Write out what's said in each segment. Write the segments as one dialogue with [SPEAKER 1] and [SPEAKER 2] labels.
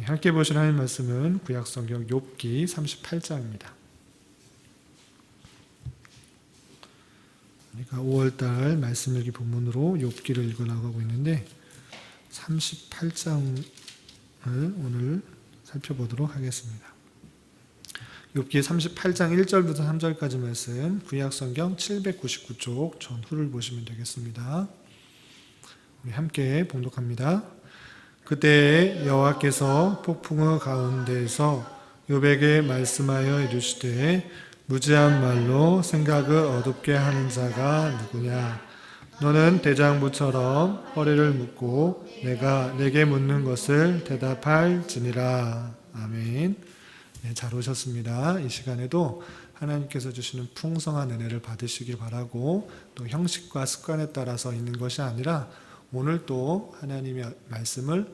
[SPEAKER 1] 함께 보실 하나님 말씀은 구약성경 욥기 38장입니다. 우리가 5월달 말씀일기 본문으로 욥기를 읽어나가고 있는데 38장을 오늘 살펴보도록 하겠습니다. 욥기 38장 1절부터 3절까지 말씀, 구약성경 799쪽 전후를 보시면 되겠습니다. 우리 함께 봉독합니다. 그때 여호와께서 폭풍의 가운데에서 욥에게 말씀하여 이르시되 무지한 말로 생각을 어둡게 하는 자가 누구냐? 너는 대장부처럼 허리를 묶고 내게 묻는 것을 대답할지니라. 아멘. 네, 잘 오셨습니다. 이 시간에도 하나님께서 주시는 풍성한 은혜를 받으시길 바라고, 또 형식과 습관에 따라서 있는 것이 아니라 오늘 또 하나님의 말씀을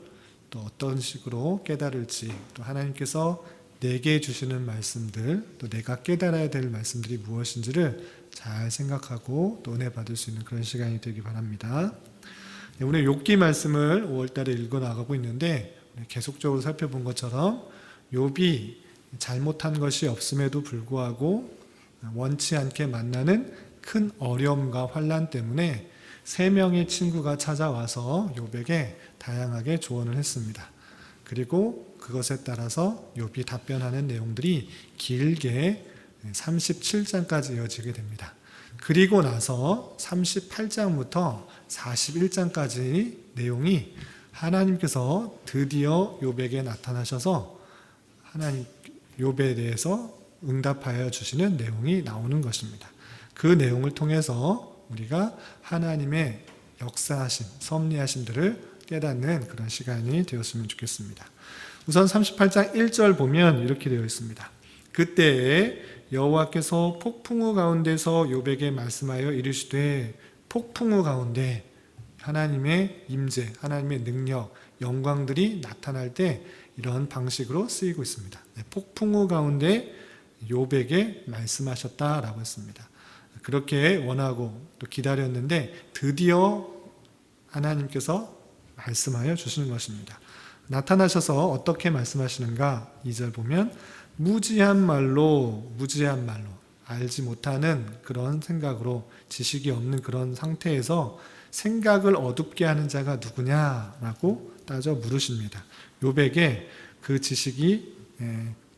[SPEAKER 1] 또 어떤 식으로 깨달을지, 또 하나님께서 내게 주시는 말씀들, 또 내가 깨달아야 될 말씀들이 무엇인지를 잘 생각하고 또 은혜 받을 수 있는 그런 시간이 되기 바랍니다. 오늘 욥기 말씀을 5월달에 읽어나가고 있는데, 계속적으로 살펴본 것처럼 욥이 잘못한 것이 없음에도 불구하고 원치 않게 만나는 큰 어려움과 환난 때문에 3명의 친구가 찾아와서 욥에게 다양하게 조언을 했습니다. 그리고 그것에 따라서 욥이 답변하는 내용들이 길게 37장까지 이어지게 됩니다. 그리고 나서 38장부터 41장까지 내용이 하나님께서 드디어 욥에게 나타나셔서 욥에 대해서 응답하여 주시는 내용이 나오는 것입니다. 그 내용을 통해서 우리가 하나님의 역사하심, 섭리하심들을 깨닫는 그런 시간이 되었으면 좋겠습니다. 우선 38장 1절 보면 이렇게 되어 있습니다. 그때에 여호와께서 폭풍우 가운데서 욥에게 말씀하여 이르시되, 폭풍우 가운데 하나님의 임재, 하나님의 능력, 영광들이 나타날 때 이런 방식으로 쓰이고 있습니다. 폭풍우 가운데 욥에게 말씀하셨다라고 했습니다. 그렇게 원하고 또 기다렸는데 드디어 하나님께서 말씀하여 주시는 것입니다. 나타나셔서 어떻게 말씀하시는가? 2절 보면 무지한 말로 알지 못하는 그런 생각으로, 지식이 없는 그런 상태에서 생각을 어둡게 하는 자가 누구냐라고 따져 물으십니다. 욥에게 그 지식이,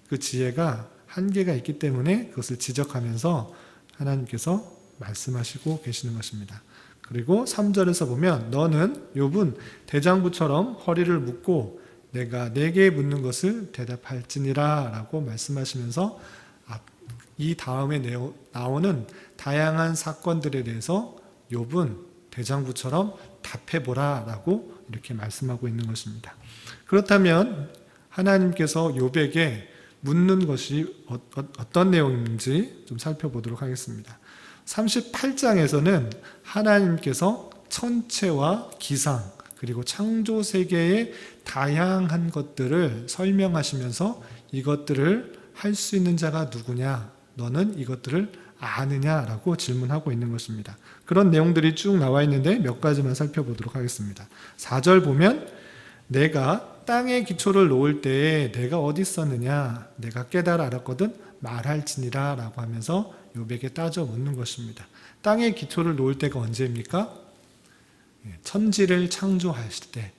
[SPEAKER 1] 그 지혜가 한계가 있기 때문에 그것을 지적하면서 하나님께서 말씀하시고 계시는 것입니다. 그리고 3절에서 보면 너는 욥은 대장부처럼 허리를 묶고 내게 묻는 것을 대답할지니라 라고 말씀하시면서 이 다음에 나오는 다양한 사건들에 대해서 욥은 대장부처럼 답해보라 라고 이렇게 말씀하고 있는 것입니다. 그렇다면 하나님께서 욥에게 묻는 것이 어떤 내용인지 좀 살펴보도록 하겠습니다. 38장에서는 하나님께서 천체와 기상, 그리고 창조 세계의 다양한 것들을 설명하시면서 이것들을 할 수 있는 자가 누구냐, 너는 이것들을 아느냐라고 질문하고 있는 것입니다. 그런 내용들이 쭉 나와 있는데 몇 가지만 살펴보도록 하겠습니다. 4절 보면 내가 땅에 기초를 놓을 때에 내가 어디 있었느냐, 내가 깨달아 알았거든 말할지니라 라고 하면서 욥에게 따져 묻는 것입니다. 땅에 기초를 놓을 때가 언제입니까? 천지를 창조하실 때,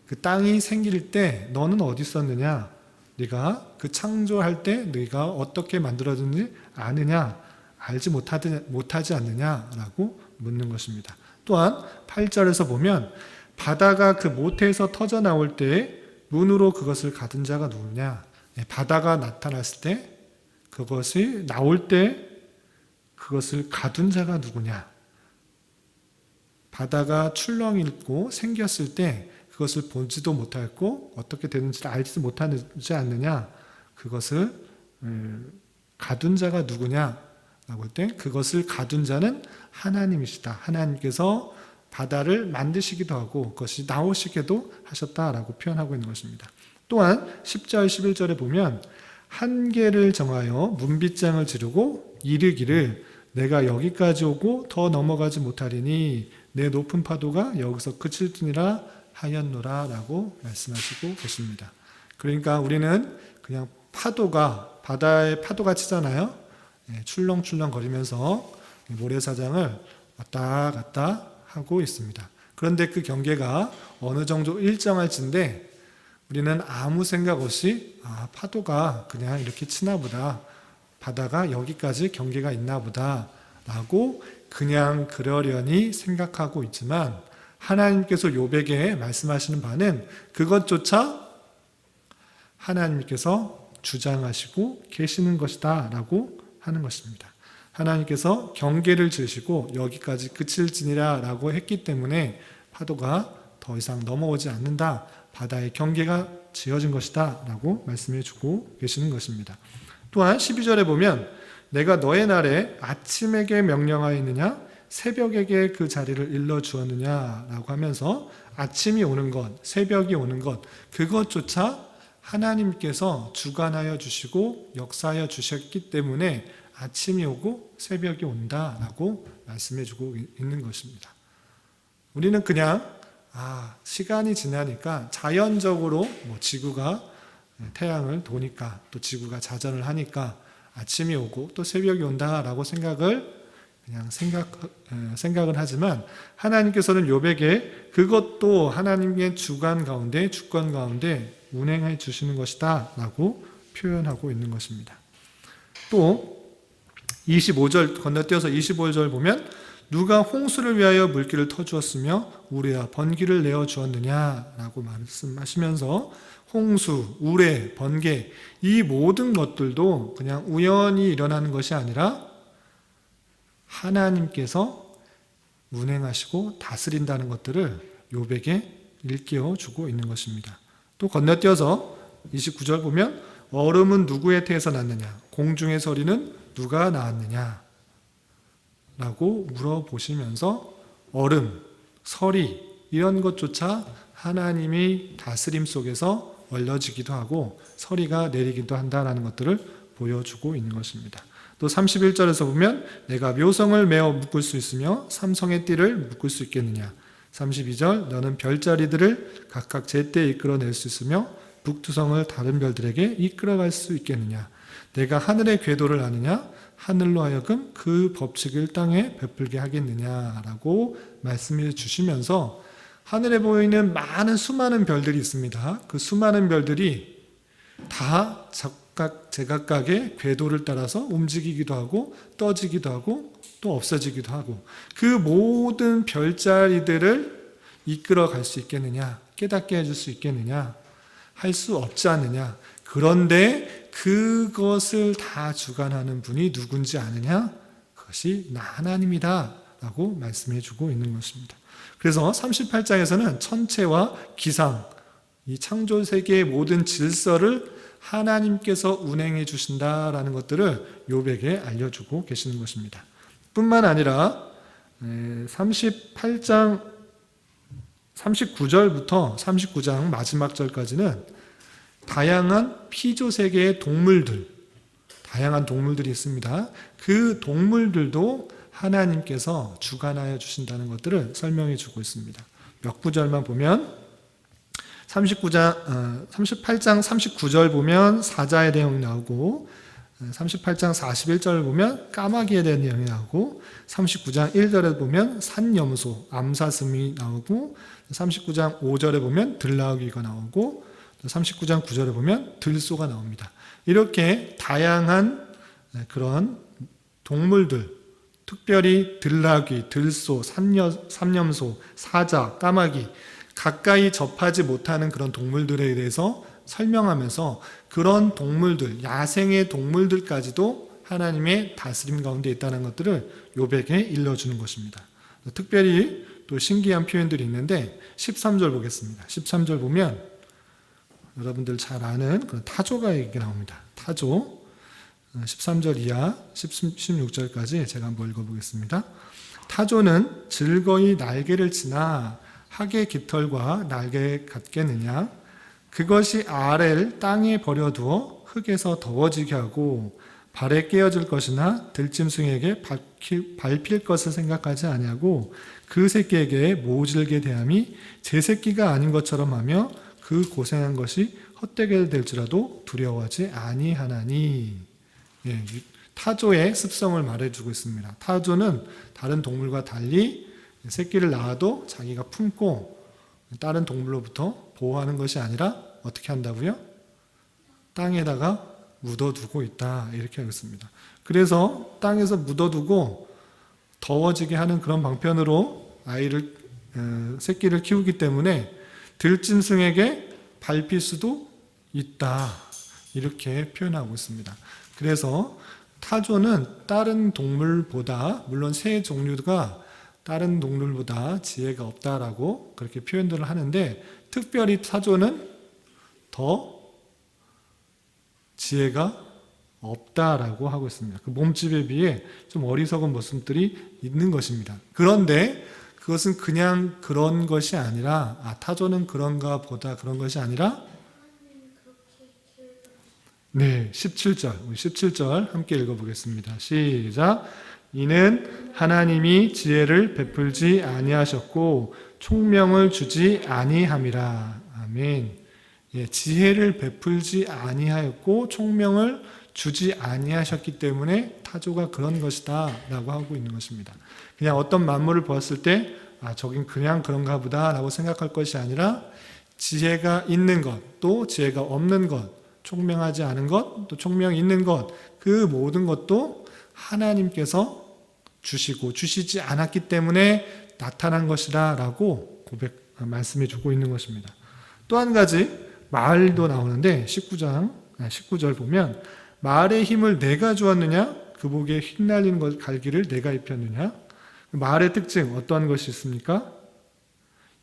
[SPEAKER 1] 그 땅이 생길 때 너는 어디 있었느냐, 네가 그 창조할 때 네가 어떻게 만들어졌는지 아느냐, 알지 못하지 않느냐라고 묻는 것입니다. 또한 8절에서 보면 바다가 그 모태에서 터져 나올 때 문으로 그것을 가둔 자가 누구냐, 바다가 나타났을 때, 그것이 나올 때 그것을 가둔 자가 누구냐, 바다가 출렁이고 생겼을 때 그것을 보지도 못했고 어떻게 되는지를 알지 못하지 않느냐, 그것을 가둔 자가 누구냐라고 할 때 그것을 가둔 자는 하나님이시다. 하나님께서 바다를 만드시기도 하고 그것이 나오시게도 하셨다라고 표현하고 있는 것입니다. 또한 10절 11절에 보면 한계를 정하여 문빗장을 지르고 이르기를 내가 여기까지 오고 더 넘어가지 못하리니 내 높은 파도가 여기서 그칠지니라 하였노라 라고 말씀하시고 계십니다. 그러니까 우리는 그냥 바다에 파도가 치잖아요. 출렁출렁 거리면서 모래사장을 왔다 갔다 하고 있습니다. 그런데 그 경계가 어느 정도 일정할진데 우리는 아무 생각 없이 파도가 그냥 이렇게 치나 보다, 바다가 여기까지 경계가 있나 보다 라고 그냥 그러려니 생각하고 있지만, 하나님께서 욥에게 말씀하시는 바는 그것조차 하나님께서 주장하시고 계시는 것이다 라고 하는 것입니다. 하나님께서 경계를 지으시고 여기까지 그칠지니라 라고 했기 때문에 파도가 더 이상 넘어오지 않는다, 바다의 경계가 지어진 것이다 라고 말씀해 주고 계시는 것입니다. 또한 12절에 보면 내가 너의 날에 아침에게 명령하였느냐 새벽에게 그 자리를 일러주었느냐 라고 하면서 아침이 오는 것, 새벽이 오는 것, 그것조차 하나님께서 주관하여 주시고 역사하여 주셨기 때문에 아침이 오고 새벽이 온다라고 말씀해 주고 있는 것입니다. 우리는 그냥 시간이 지나니까 자연적으로 지구가 태양을 도니까 또 지구가 자전을 하니까 아침이 오고 또 새벽이 온다라고 생각을 하지만, 하나님께서는 욥에게 그것도 하나님의 주권 가운데 운행해 주시는 것이다 라고 표현하고 있는 것입니다. 또 25절 건너뛰어서 25절 보면 누가 홍수를 위하여 물길을 터주었으며 우레와 번기를 내어주었느냐 라고 말씀하시면서 홍수, 우레, 번개, 이 모든 것들도 그냥 우연히 일어나는 것이 아니라 하나님께서 운행하시고 다스린다는 것들을 욥에게 일깨워 주고 있는 것입니다. 또 건너뛰어서 29절 보면 얼음은 누구의 태에서 났느냐, 공중의 서리는 누가 낳았느냐 라고 물어보시면서 얼음, 서리 이런 것조차 하나님이 다스림 속에서 얼려지기도 하고 서리가 내리기도 한다는 것들을 보여주고 있는 것입니다. 또 31절에서 보면 내가 묘성을 메어 묶을 수 있으며 삼성의 띠를 묶을 수 있겠느냐. 32절 너는 별자리들을 각각 제때 이끌어낼 수 있으며 북두성을 다른 별들에게 이끌어갈 수 있겠느냐. 내가 하늘의 궤도를 아느냐, 하늘로 하여금 그 법칙을 땅에 베풀게 하겠느냐라고 말씀해 주시면서 하늘에 보이는 수많은 별들이 있습니다. 그 수많은 별들이 다 제각각의 궤도를 따라서 움직이기도 하고 떠지기도 하고 또 없어지기도 하고, 그 모든 별자리들을 이끌어 갈 수 있겠느냐, 깨닫게 해줄 수 있겠느냐, 할 수 없지 않느냐. 그런데 그것을 다 주관하는 분이 누군지 아느냐? 그것이 나 하나님이다 라고 말씀해 주고 있는 것입니다. 그래서 38장에서는 천체와 기상, 이 창조 세계의 모든 질서를 하나님께서 운행해 주신다라는 것들을 욥에게 알려주고 계시는 것입니다. 뿐만 아니라 38장 39절부터 39장 마지막 절까지는 다양한 피조세계의 다양한 동물들이 있습니다. 그 동물들도 하나님께서 주관하여 주신다는 것들을 설명해 주고 있습니다. 몇 구절만 보면 38장 39절 보면 사자에 대한 내용이 나오고, 38장 41절 보면 까마귀에 대한 내용이 나오고, 39장 1절에 보면 산염소, 암사슴이 나오고, 39장 5절에 보면 들나귀가 나오고, 39장 9절에 보면 들소가 나옵니다. 이렇게 다양한 그런 동물들, 특별히 들나귀, 들소, 산염소, 사자, 까마귀, 가까이 접하지 못하는 그런 동물들에 대해서 설명하면서 그런 동물들, 야생의 동물들까지도 하나님의 다스림 가운데 있다는 것들을 욥에게 일러주는 것입니다. 특별히 또 신기한 표현들이 있는데 13절 보겠습니다. 13절 보면 여러분들 잘 아는 그런 타조가 얘기 나옵니다. 타조 13절 이하 16절까지 제가 한번 읽어보겠습니다. 타조는 즐거이 날개를 치나 학의 깃털과 날개 같겠느냐. 그것이 알을 땅에 버려두어 흙에서 더워지게 하고 발에 깨어질 것이나 들짐승에게 밟힐 것을 생각하지 아니하고 그 새끼에게 모질게 대함이 제 새끼가 아닌 것처럼 하며 그 고생한 것이 헛되게 될지라도 두려워하지 아니하나니. 예, 타조의 습성을 말해주고 있습니다. 타조는 다른 동물과 달리 새끼를 낳아도 자기가 품고 다른 동물로부터 보호하는 것이 아니라 어떻게 한다고요? 땅에다가 묻어두고 있다, 이렇게 하겠습니다. 그래서 땅에서 묻어두고 더워지게 하는 그런 방편으로 새끼를 키우기 때문에 들짐승에게 밟힐 수도 있다, 이렇게 표현하고 있습니다. 그래서 타조는 다른 동물보다, 물론 새 종류가 다른 동물보다 지혜가 없다라고 그렇게 표현들을 하는데, 특별히 타조는 더 지혜가 없다라고 하고 있습니다. 그 몸집에 비해 좀 어리석은 모습들이 있는 것입니다. 그런데 그것은 그냥 그런 것이 아니라, 타조는 그런가 보다 그런 것이 아니라, 네, 17절, 우리 17절 함께 읽어보겠습니다. 시작. 이는 하나님이 지혜를 베풀지 아니하셨고 총명을 주지 아니함이라. 아멘. 예, 지혜를 베풀지 아니하였고 총명을 주지 아니하셨기 때문에 타조가 그런 것이다 라고 하고 있는 것입니다. 그냥 어떤 만물을 보았을 때 저긴 그냥 그런가 보다 라고 생각할 것이 아니라, 지혜가 있는 것, 또 지혜가 없는 것, 총명하지 않은 것, 또 총명이 있는 것, 그 모든 것도 하나님께서 주시고 주시지 않았기 때문에 나타난 것이다 라고 말씀해 주고 있는 것입니다. 또 한 가지 말도 나오는데 19절 보면, 말의 힘을 내가 주었느냐, 그 목에 휘날리는 갈기를 내가 입혔느냐. 말의 특징 어떠한 것이 있습니까?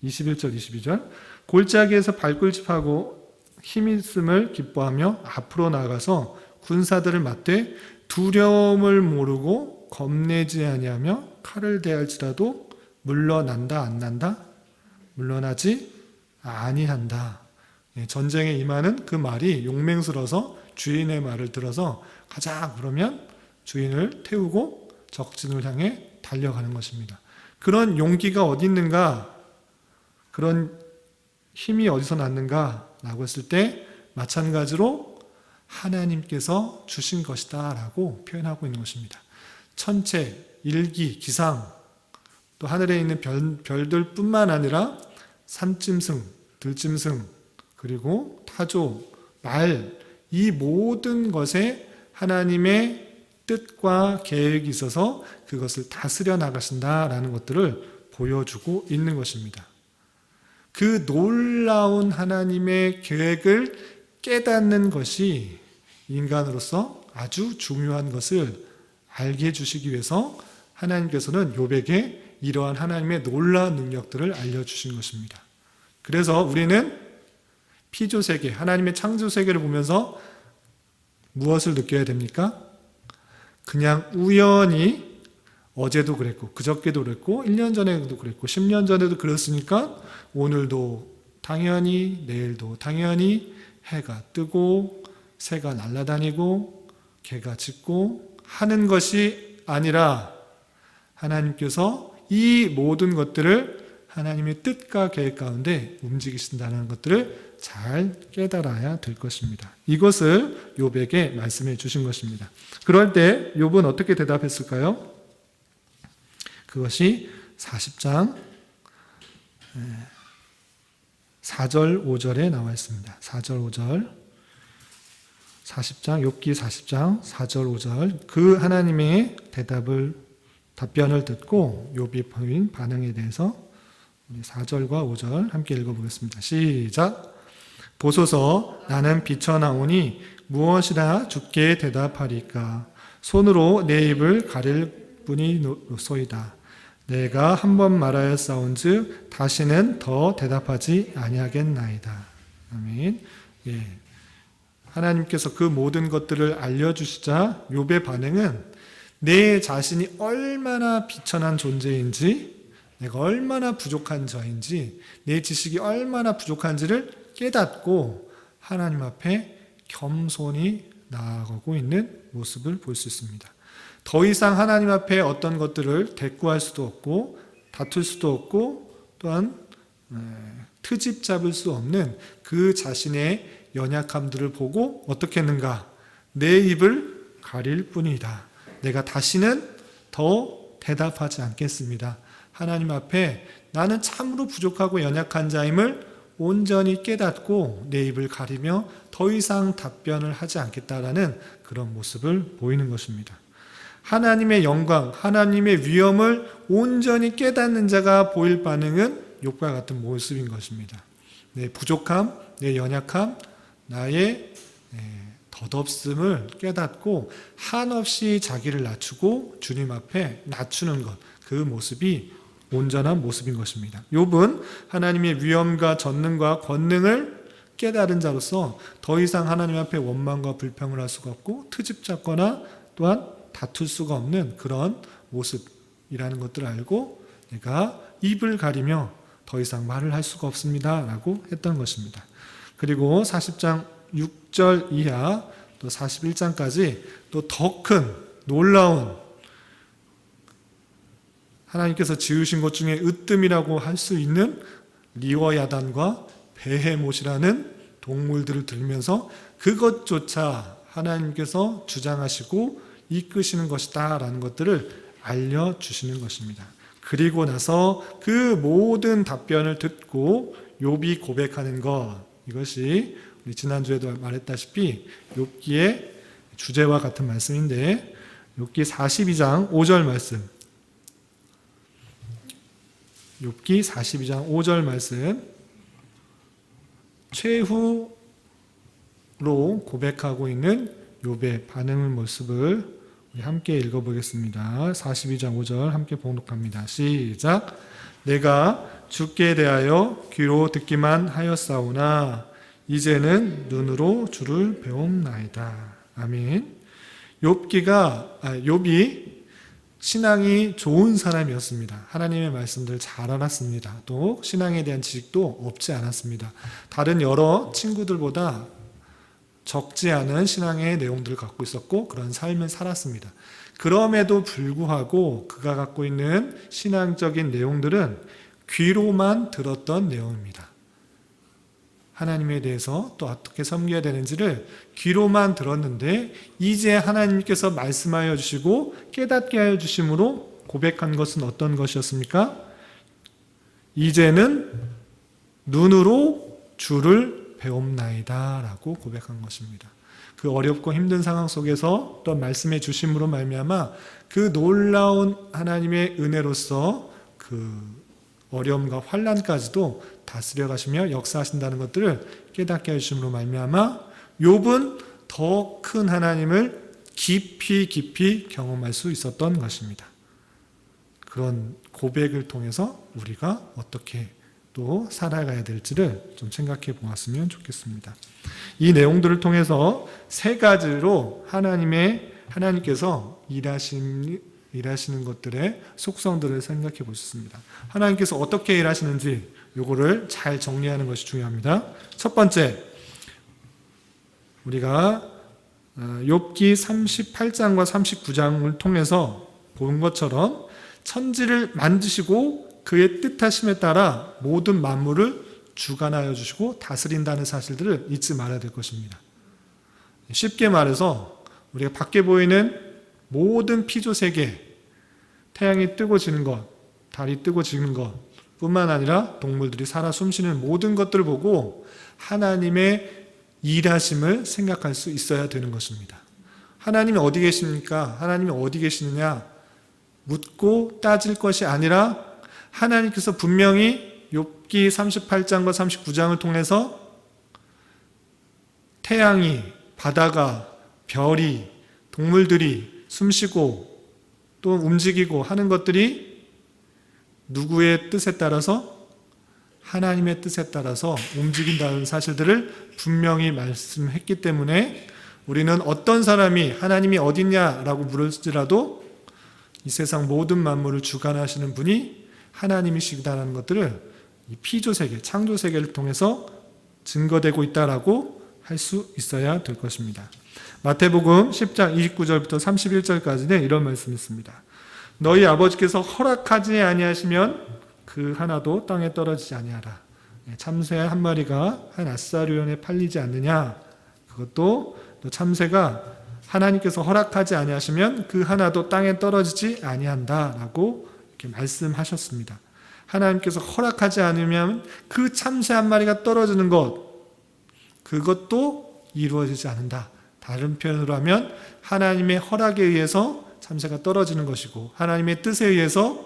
[SPEAKER 1] 21절 22절. 골짜기에서 발꿀집하고 힘 있음을 기뻐하며 앞으로 나가서 군사들을 맞대 두려움을 모르고 겁내지 아니하며 칼을 대할지라도 물러난다 안 난다? 물러나지 아니한다. 전쟁에 임하는 그 말이 용맹스러워서 주인의 말을 들어서 가자 그러면 주인을 태우고 적진을 향해 달려가는 것입니다. 그런 용기가 어디 있는가, 그런 힘이 어디서 났는가 라고 했을 때 마찬가지로 하나님께서 주신 것이다 라고 표현하고 있는 것입니다. 천체, 일기, 기상, 또 하늘에 있는 별들 뿐만 아니라 산짐승, 들짐승, 그리고 타조, 말, 이 모든 것에 하나님의 뜻과 계획이 있어서 그것을 다스려 나가신다라는 것들을 보여주고 있는 것입니다. 그 놀라운 하나님의 계획을 깨닫는 것이 인간으로서 아주 중요한 것을 알게 해주시기 위해서 하나님께서는 욥에게 이러한 하나님의 놀라운 능력들을 알려주신 것입니다. 그래서 우리는 피조세계, 하나님의 창조세계를 보면서 무엇을 느껴야 됩니까? 그냥 우연히 어제도 그랬고 그저께도 그랬고 1년 전에도 그랬고 10년 전에도 그랬으니까 오늘도 당연히, 내일도 당연히 해가 뜨고 새가 날아다니고 개가 짖고 하는 것이 아니라, 하나님께서 이 모든 것들을 하나님의 뜻과 계획 가운데 움직이신다는 것들을 잘 깨달아야 될 것입니다. 이것을 욥에게 말씀해 주신 것입니다. 그럴 때 욥은 어떻게 대답했을까요? 그것이 40장 4절 5절에 나와 있습니다. 4절 5절 40장 욥기 40장 4절 5절 그 하나님의 답변을 듣고 욥이 보인 반응에 대해서 4절과 5절 함께 읽어보겠습니다. 시작. 보소서, 나는 비쳐나오니 무엇이라 주께 대답하리까? 손으로 내 입을 가릴 뿐이소이다. 내가 한 번 말하였사온즉 다시는 더 대답하지 아니하겠나이다. 아멘. 예. 하나님께서 그 모든 것들을 알려주시자 욥의 반응은 내 자신이 얼마나 비천한 존재인지, 내가 얼마나 부족한 자인지, 내 지식이 얼마나 부족한지를 깨닫고 하나님 앞에 겸손히 나아가고 있는 모습을 볼 수 있습니다. 더 이상 하나님 앞에 어떤 것들을 대꾸할 수도 없고 다툴 수도 없고 또한 트집 잡을 수 없는 그 자신의 연약함들을 보고 어떻게 했는가? 내 입을 가릴 뿐이다. 내가 다시는 더 대답하지 않겠습니다. 하나님 앞에 나는 참으로 부족하고 연약한 자임을 온전히 깨닫고 내 입을 가리며 더 이상 답변을 하지 않겠다라는 그런 모습을 보이는 것입니다. 하나님의 영광, 하나님의 위엄을 온전히 깨닫는 자가 보일 반응은 욥과 같은 모습인 것입니다. 내 부족함, 내 연약함, 나의 덧없음을 깨닫고 한없이 자기를 낮추고 주님 앞에 낮추는 것, 그 모습이 온전한 모습인 것입니다. 욥은 하나님의 위엄과 전능과 권능을 깨달은 자로서 더 이상 하나님 앞에 원망과 불평을 할 수가 없고 트집 잡거나 또한 다툴 수가 없는 그런 모습이라는 것들을 알고 내가 입을 가리며 더 이상 말을 할 수가 없습니다 라고 했던 것입니다. 그리고 40장 6절 이하 또 41장까지 또 더 큰 놀라운 하나님께서 지으신 것 중에 으뜸이라고 할 수 있는 리워야단과 베헤못이라는 동물들을 들면서 그것조차 하나님께서 주장하시고 이끄시는 것이다 라는 것들을 알려주시는 것입니다. 그리고 나서 그 모든 답변을 듣고 욥이 고백하는 것, 이것이 우리 지난주에도 말했다시피 욥기의 주제와 같은 말씀인데 욥기 42장 5절 말씀, 욥기 42장 5절 말씀, 최후로 고백하고 있는 욥의 반응의 모습을 우리 함께 읽어보겠습니다. 42장 5절 함께 봉독합니다. 시작. 내가 주께 대하여 귀로 듣기만 하였사오나 이제는 눈으로 주를 배움나이다. 아멘. 욥이 신앙이 좋은 사람이었습니다. 하나님의 말씀들을 잘 알았습니다. 또 신앙에 대한 지식도 없지 않았습니다. 다른 여러 친구들보다 적지 않은 신앙의 내용들을 갖고 있었고 그런 삶을 살았습니다. 그럼에도 불구하고 그가 갖고 있는 신앙적인 내용들은 귀로만 들었던 내용입니다. 하나님에 대해서 또 어떻게 섬겨야 되는지를 귀로만 들었는데 이제 하나님께서 말씀하여 주시고 깨닫게 하여 주심으로 고백한 것은 어떤 것이었습니까? 이제는 눈으로 주를 배움나이다 라고 고백한 것입니다. 그 어렵고 힘든 상황 속에서 또 말씀해 주심으로 말미암아 그 놀라운 하나님의 은혜로서 그 어려움과 환난까지도 다스려 가시며 역사하신다는 것들을 깨닫게 해주심으로 말미암아 욥은 더 큰 하나님을 깊이 경험할 수 있었던 것입니다. 그런 고백을 통해서 우리가 어떻게 또 살아가야 될지를 좀 생각해 보았으면 좋겠습니다. 이 내용들을 통해서 세 가지로 하나님께서 일하시는 것들의 속성들을 생각해 보셨습니다. 하나님께서 어떻게 일하시는지 요거를 잘 정리하는 것이 중요합니다. 첫 번째, 우리가 욥기 38장과 39장을 통해서 본 것처럼 천지를 만드시고 그의 뜻하심에 따라 모든 만물을 주관하여 주시고 다스린다는 사실들을 잊지 말아야 될 것입니다. 쉽게 말해서 우리가 밖에 보이는 모든 피조세계, 태양이 뜨고 지는 것, 달이 뜨고 지는 것 뿐만 아니라 동물들이 살아 숨쉬는 모든 것들을 보고 하나님의 일하심을 생각할 수 있어야 되는 것입니다. 하나님이 어디 계십니까? 하나님이 어디 계시느냐? 묻고 따질 것이 아니라 하나님께서 분명히 욥기 38장과 39장을 통해서 태양이, 바다가, 별이, 동물들이 숨쉬고 또 움직이고 하는 것들이 누구의 뜻에 따라서 하나님의 뜻에 따라서 움직인다는 사실들을 분명히 말씀했기 때문에 우리는 어떤 사람이 하나님이 어딨냐라고 물을지라도 이 세상 모든 만물을 주관하시는 분이 하나님이시다라는 것들을 이 피조세계, 창조세계를 통해서 증거되고 있다라고 할 수 있어야 될 것입니다. 마태복음 10장 29절부터 31절까지는 이런 말씀이 있습니다. 너희 아버지께서 허락하지 아니하시면 그 하나도 땅에 떨어지지 아니하라. 참새 한 마리가 한 아사리온에 팔리지 않느냐. 그것도 또 참새가 하나님께서 허락하지 아니하시면 그 하나도 땅에 떨어지지 아니한다라고 이렇게 말씀하셨습니다. 하나님께서 허락하지 않으면 그 참새 한 마리가 떨어지는 것, 그것도 이루어지지 않는다. 다른 표현으로 하면 하나님의 허락에 의해서 참새가 떨어지는 것이고 하나님의 뜻에 의해서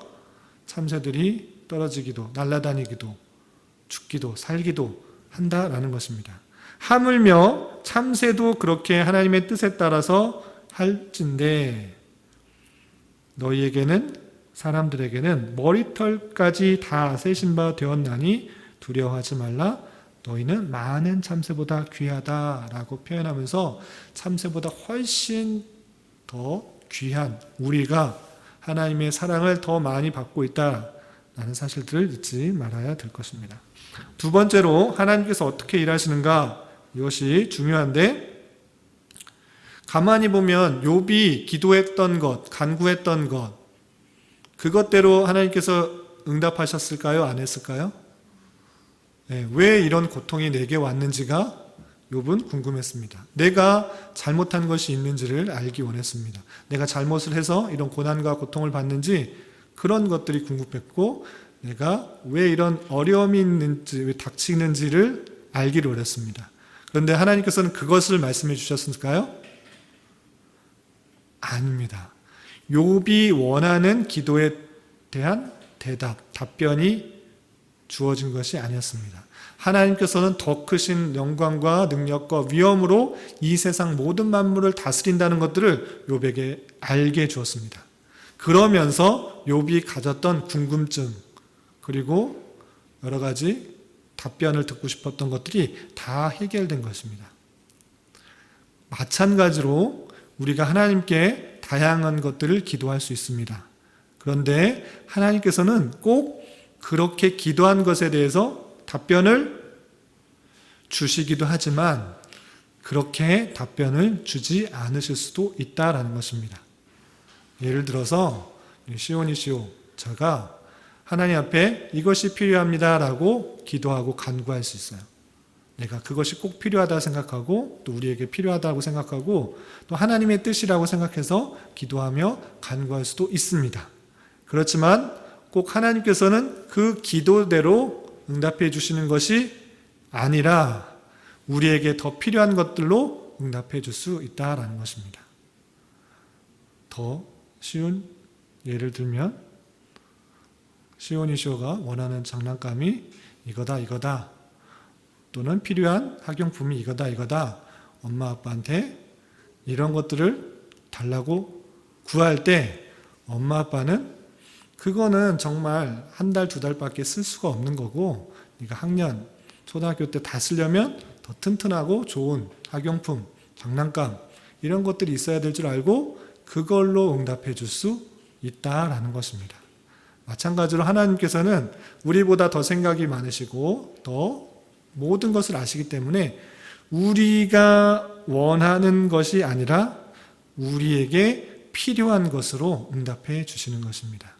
[SPEAKER 1] 참새들이 떨어지기도 날아다니기도 죽기도 살기도 한다라는 것입니다. 하물며 참새도 그렇게 하나님의 뜻에 따라서 할진대 너희에게는 사람들에게는 머리털까지 다 세신 바 되었나니 두려워하지 말라. 너희는 많은 참새보다 귀하다라고 표현하면서 참새보다 훨씬 더 귀한 우리가 하나님의 사랑을 더 많이 받고 있다라는 사실들을 잊지 말아야 될 것입니다. 두 번째로 하나님께서 어떻게 일하시는가, 이것이 중요한데, 가만히 보면 욥이 기도했던 것, 간구했던 것, 그것대로 하나님께서 응답하셨을까요? 안 했을까요? 왜 이런 고통이 내게 왔는지가 욥은 궁금했습니다. 내가 잘못한 것이 있는지를 알기 원했습니다. 내가 잘못을 해서 이런 고난과 고통을 받는지 그런 것들이 궁금했고, 내가 왜 이런 어려움이 있는지, 왜 닥치는지를 알기를 원했습니다. 그런데 하나님께서는 그것을 말씀해 주셨을까요? 아닙니다. 욥이 원하는 기도에 대한 답변이 주어진 것이 아니었습니다. 하나님께서는 더 크신 영광과 능력과 위엄으로 이 세상 모든 만물을 다스린다는 것들을 욥에게 알게 주었습니다. 그러면서 욥이 가졌던 궁금증, 그리고 여러 가지 답변을 듣고 싶었던 것들이 다 해결된 것입니다. 마찬가지로 우리가 하나님께 다양한 것들을 기도할 수 있습니다. 그런데 하나님께서는 꼭 그렇게 기도한 것에 대해서 답변을 주시기도 하지만 그렇게 답변을 주지 않으실 수도 있다라는 것입니다. 예를 들어서 시온이시오, 제가 하나님 앞에 이것이 필요합니다라고 기도하고 간구할 수 있어요. 내가 그것이 꼭 필요하다 생각하고 또 우리에게 필요하다고 생각하고 또 하나님의 뜻이라고 생각해서 기도하며 간구할 수도 있습니다. 그렇지만 꼭 하나님께서는 그 기도대로 응답해 주시는 것이 아니라 우리에게 더 필요한 것들로 응답해 줄 수 있다라는 것입니다. 더 쉬운 예를 들면 시온이쇼가 원하는 장난감이 이거다 또는 필요한 학용품이 이거다 엄마 아빠한테 이런 것들을 달라고 구할 때 엄마 아빠는 그거는 정말 한 달, 두 달밖에 쓸 수가 없는 거고 네가 학년, 초등학교 때 다 쓰려면 더 튼튼하고 좋은 학용품, 장난감 이런 것들이 있어야 될 줄 알고 그걸로 응답해 줄 수 있다라는 것입니다. 마찬가지로 하나님께서는 우리보다 더 생각이 많으시고 더 모든 것을 아시기 때문에 우리가 원하는 것이 아니라 우리에게 필요한 것으로 응답해 주시는 것입니다.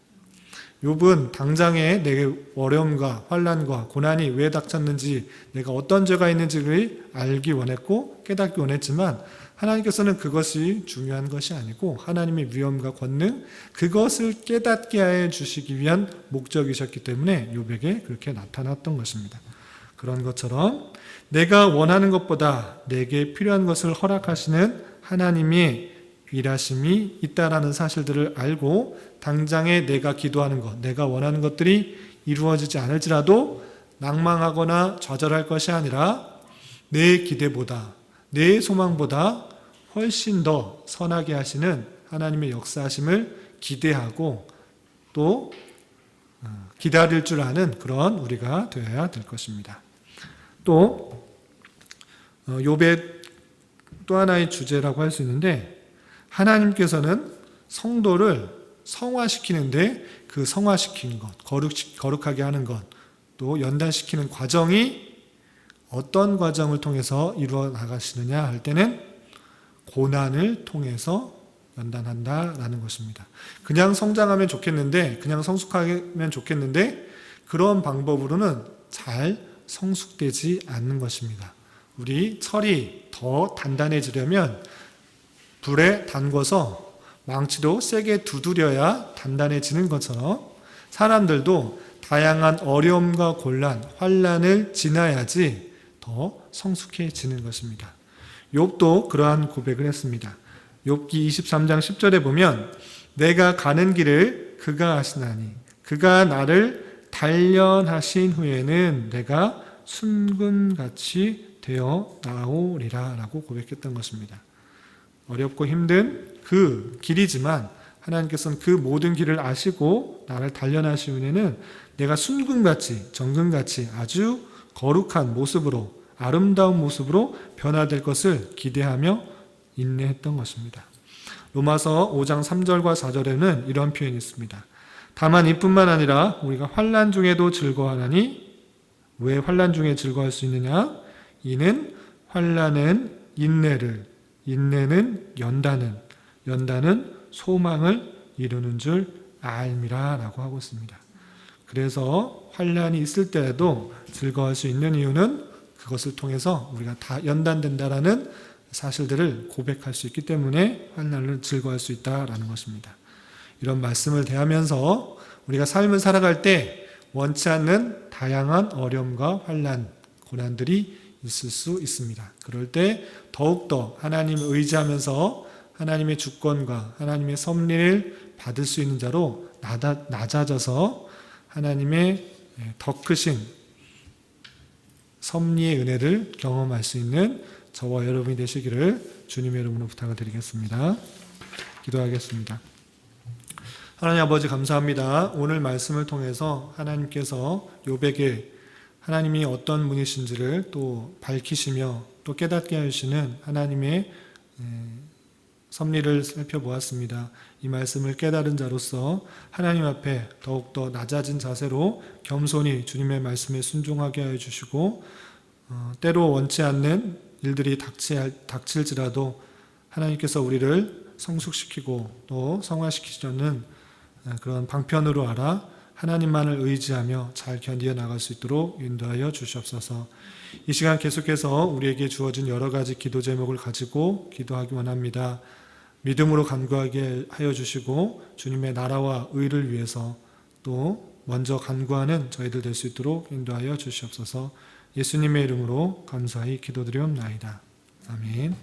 [SPEAKER 1] 욥은 당장에 내게 어려움과 환난과 고난이 왜 닥쳤는지 내가 어떤 죄가 있는지를 알기 원했고 깨닫기 원했지만 하나님께서는 그것이 중요한 것이 아니고 하나님의 위엄과 권능 그것을 깨닫게 해 주시기 위한 목적이셨기 때문에 욥에게 그렇게 나타났던 것입니다. 그런 것처럼 내가 원하는 것보다 내게 필요한 것을 허락하시는 하나님의 일하심이 있다라는 사실들을 알고 당장에 내가 기도하는 것, 내가 원하는 것들이 이루어지지 않을지라도 낭망하거나 좌절할 것이 아니라 내 기대보다, 내 소망보다 훨씬 더 선하게 하시는 하나님의 역사하심을 기대하고 또 기다릴 줄 아는 그런 우리가 되어야 될 것입니다. 또 욥의 또 하나의 주제라고 할 수 있는데 하나님께서는 성도를 성화시키는데 그 성화시키는 것, 거룩하게 하는 것, 또 연단시키는 과정이 어떤 과정을 통해서 이루어 나가시느냐 할 때는 고난을 통해서 연단한다라는 것입니다. 그냥 성장하면 좋겠는데, 그냥 성숙하면 좋겠는데 그런 방법으로는 잘 성숙되지 않는 것입니다. 우리 철이 더 단단해지려면 불에 담궈서 망치로 세게 두드려야 단단해지는 것처럼 사람들도 다양한 어려움과 곤란, 환난을 지나야지 더 성숙해지는 것입니다. 욥도 그러한 고백을 했습니다. 욥기 23장 10절에 보면 내가 가는 길을 그가 아시나니 그가 나를 단련하신 후에는 내가 순금같이 되어 나오리라 라고 고백했던 것입니다. 어렵고 힘든 그 길이지만 하나님께서는 그 모든 길을 아시고 나를 단련하신 후에는 내가 순금같이 정금같이 아주 거룩한 모습으로 아름다운 모습으로 변화될 것을 기대하며 인내했던 것입니다. 로마서 5장 3절과 4절에는 이런 표현이 있습니다. 다만 이뿐만 아니라 우리가 환난 중에도 즐거워하나니 왜 환난 중에 즐거워할 수 있느냐? 이는 환난은 인내를, 인내는 연단은 소망을 이루는 줄 알미라 라고 하고 있습니다. 그래서 환난이 있을 때에도 즐거워할 수 있는 이유는 그것을 통해서 우리가 다 연단된다라는 사실들을 고백할 수 있기 때문에 환난을 즐거워할 수 있다라는 것입니다. 이런 말씀을 대하면서 우리가 삶을 살아갈 때 원치 않는 다양한 어려움과 환난, 고난들이 있을 수 있습니다. 그럴 때 더욱더 하나님을 의지하면서 하나님의 주권과 하나님의 섭리를 받을 수 있는 자로 낮아져서 하나님의 더 크신 섭리의 은혜를 경험할 수 있는 저와 여러분이 되시기를 주님의 이름으로 부탁을 드리겠습니다. 기도하겠습니다. 하나님 아버지 감사합니다. 오늘 말씀을 통해서 하나님께서 욥에게 하나님이 어떤 분이신지를 또 밝히시며 또 깨닫게 하시는 하나님의 섭리를 살펴보았습니다. 이 말씀을 깨달은 자로서 하나님 앞에 더욱더 낮아진 자세로 겸손히 주님의 말씀에 순종하게 하여 주시고 때로 원치 않는 일들이 닥칠지라도 하나님께서 우리를 성숙시키고 또 성화시키시려는 그런 방편으로 알아 하나님만을 의지하며 잘 견디어 나갈 수 있도록 인도하여 주시옵소서. 이 시간 계속해서 우리에게 주어진 여러 가지 기도 제목을 가지고 기도하기 원합니다. 믿음으로 간구하게 하여 주시고 주님의 나라와 의를 위해서 또 먼저 간구하는 저희들 될 수 있도록 인도하여 주시옵소서. 예수님의 이름으로 감사히 기도드리옵나이다. 아멘.